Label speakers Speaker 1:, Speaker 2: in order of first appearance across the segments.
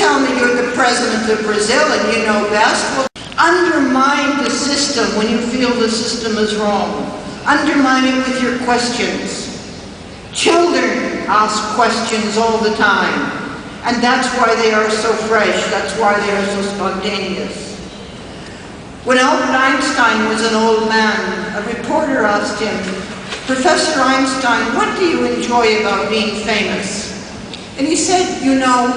Speaker 1: tell me you're the president of Brazil and you know best. Well, undermine the system when you feel the system is wrong. Undermine it with your questions. Children ask questions all the time, and that's why they are so fresh, that's why they are so spontaneous. When Albert Einstein was an old man, a reporter asked him, "Professor Einstein, what do you enjoy about being famous?" And he said, "You know,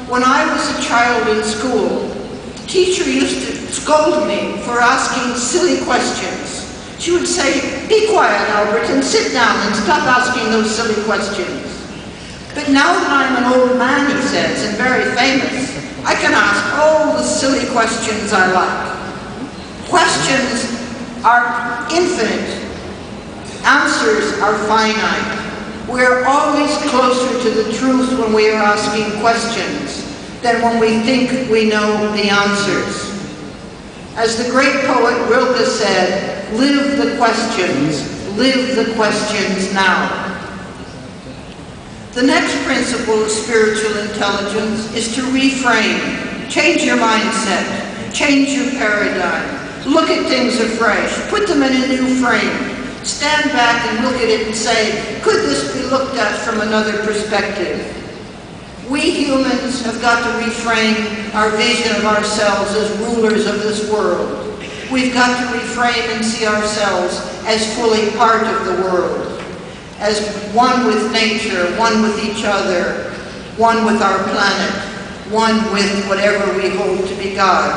Speaker 1: when I was a child in school, the teacher used to scold me for asking silly questions. She would say, 'Be quiet, Albert, and sit down and stop asking those silly questions.' But now that I'm an old man," he says, "and very famous, I can ask all the silly questions I like." Questions are infinite. Answers are finite. We're always closer to the truth when we are asking questions than when we think we know the answers. As the great poet Rilke said, live the questions now. The next principle of spiritual intelligence is to reframe. Change your mindset, change your paradigm, look at things afresh, put them in a new frame. Stand back and look at it and say, could this be looked at from another perspective? We humans have got to reframe our vision of ourselves as rulers of this world. We've got to reframe and see ourselves as fully part of the world, as one with nature, one with each other, one with our planet, one with whatever we hold to be God.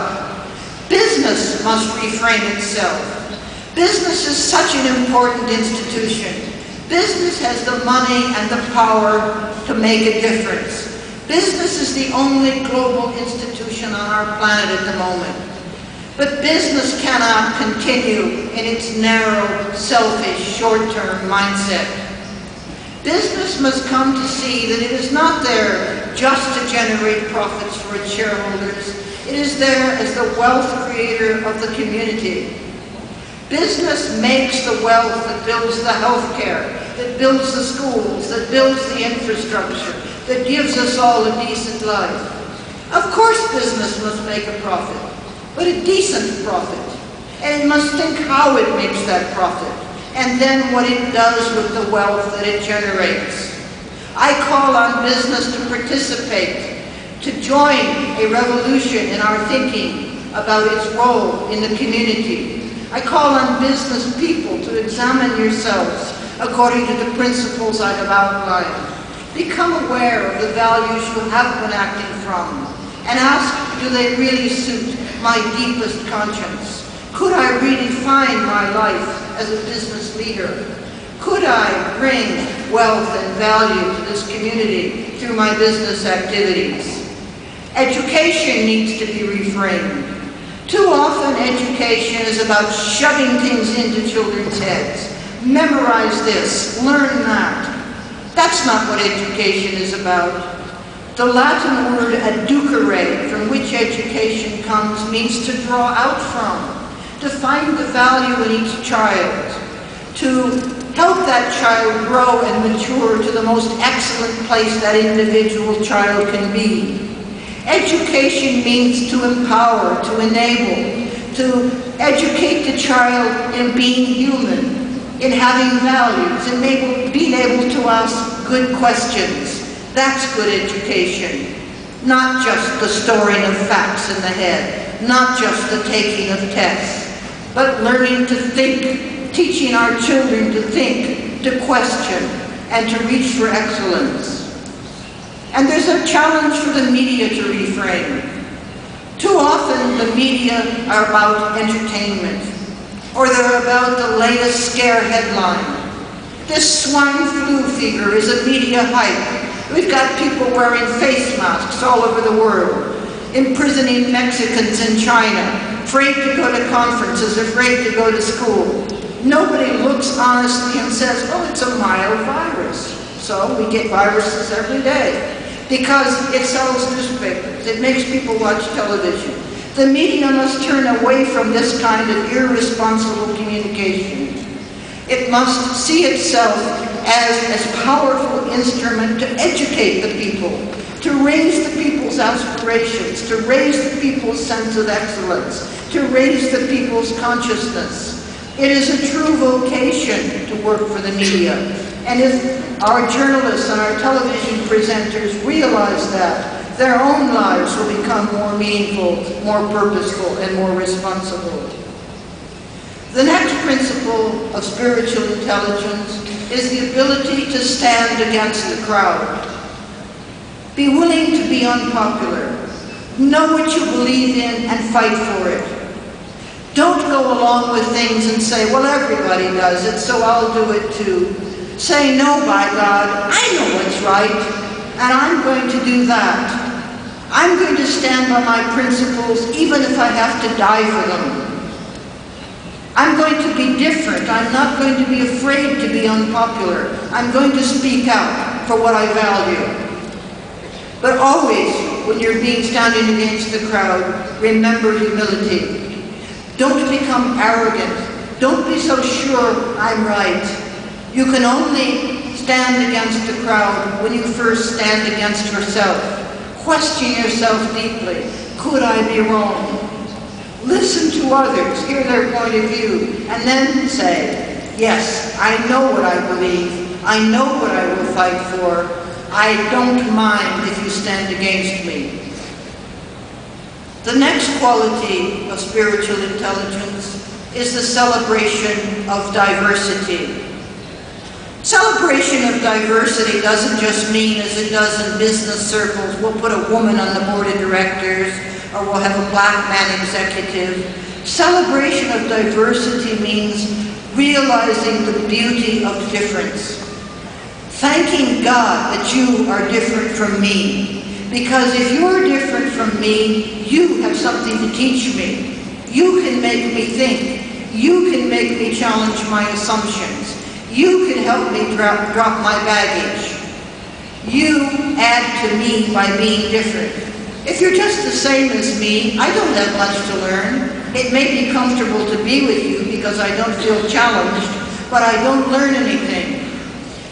Speaker 1: Business must reframe itself. Business is such an important institution. Business has the money and the power to make a difference. Business is the only global institution on our planet at the moment. But business cannot continue in its narrow, selfish, short-term mindset. Business must come to see that it is not there just to generate profits for its shareholders. It is there as the wealth creator of the community. Business makes the wealth that builds the healthcare, that builds the schools, that builds the infrastructure, that gives us all a decent life. Of course business must make a profit, but a decent profit. And it must think how it makes that profit, and then what it does with the wealth that it generates. I call on business to participate, to join a revolution in our thinking about its role in the community. I call on business people to examine yourselves according to the principles I have outlined. Become aware of the values you have been acting from, and ask, do they really suit my deepest conscience? Could I redefine my life as a business leader? Could I bring wealth and value to this community through my business activities? Education needs to be reframed. Too often education is about shoving things into children's heads. Memorize this, learn that. That's not what education is about. The Latin word educare, from which education comes, means to draw out from, to find the value in each child, to help that child grow and mature to the most excellent place that individual child can be. Education means to empower, to enable, to educate the child in being human, in having values, in being able to ask good questions. That's good education. Not just the storing of facts in the head, not just the taking of tests, but learning to think, teaching our children to think, to question, and to reach for excellence. And there's a challenge for the media to reframe. Too often the media are about entertainment, or they're about the latest scare headline. This swine flu fever is a media hype. We've got people wearing face masks all over the world, imprisoning Mexicans in China, afraid to go to conferences, afraid to go to school. Nobody looks honestly and says, oh, it's a mild virus. So we get viruses every day. Because it sells newspapers, it makes people watch television. The media must turn away from this kind of irresponsible communication. It must see itself as a powerful instrument to educate the people, to raise the people's aspirations, aspirations, to raise the people's sense of excellence, to raise the people's consciousness. It is a true vocation to work for the media. And if our journalists and our television presenters realize that, their own lives will become more meaningful, more purposeful, and more responsible. The next principle of spiritual intelligence is the ability to stand against the crowd. Be willing to be unpopular. Know what you believe in and fight for it. Don't go along with things and say, well, everybody does it, so I'll do it too. Say, no, by God, I know what's right, and I'm going to do that. I'm going to stand by my principles, even if I have to die for them. I'm going to be different. I'm not going to be afraid to be unpopular. I'm going to speak out for what I value. But always, when you're standing against the crowd, remember humility. Don't become arrogant. Don't be so sure I'm right. You can only stand against the crowd when you first stand against yourself. Question yourself deeply. Could I be wrong? Listen to others, hear their point of view, and then say, yes, I know what I believe. I know what I will fight for. I don't mind if you stand against me. The next quality of spiritual intelligence is the celebration of diversity. Celebration of diversity doesn't just mean, as it does in business circles, we'll put a woman on the board of directors, or we'll have a black man executive. Celebration of diversity means realizing the beauty of difference. Thanking God that you are different from me. Because if you're different from me, you have something to teach me. You can make me think. You can make me challenge my assumptions. You can help me drop my baggage. You add to me by being different. If you're just the same as me, I don't have much to learn. It may be comfortable to be with you because I don't feel challenged, but I don't learn anything.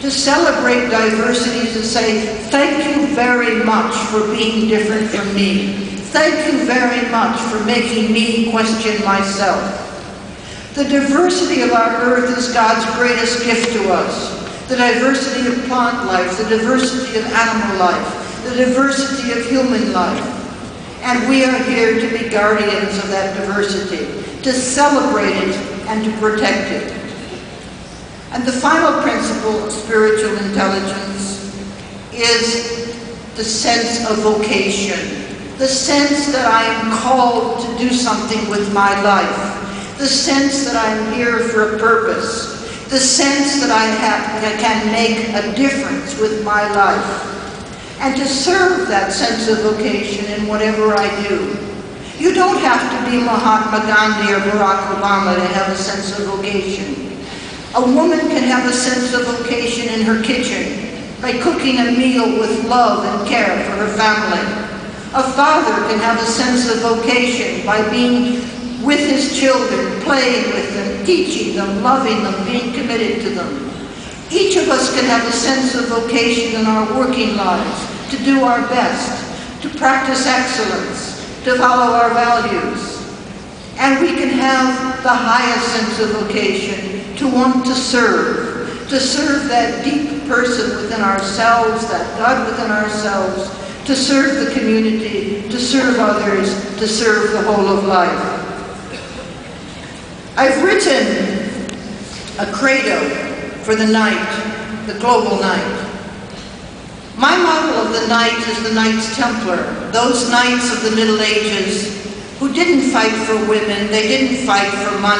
Speaker 1: To celebrate diversity is to say, thank you very much for being different from me. Thank you very much for making me question myself. The diversity of our earth is God's greatest gift to us. The diversity of plant life, the diversity of animal life, the diversity of human life. And we are here to be guardians of that diversity, to celebrate it and to protect it. And the final principle of spiritual intelligence is the sense of vocation, the sense that I am called to do something with my life, the sense that I'm here for a purpose, the sense that I can make a difference with my life, and to serve that sense of vocation in whatever I do. You don't have to be Mahatma Gandhi or Barack Obama to have a sense of vocation. A woman can have a sense of vocation in her kitchen by cooking a meal with love and care for her family. A father can have a sense of vocation by being with his children, playing with them, teaching them, loving them, being committed to them. Each of us can have a sense of vocation in our working lives, to do our best, to practice excellence, to follow our values. And we can have the highest sense of vocation, to want to serve that deep person within ourselves, that God within ourselves, to serve the community, to serve others, to serve the whole of life. I've written a credo for the night, the global night. My model of the knight is the Knights Templar, those knights of the Middle Ages who didn't fight for women, they didn't fight for money.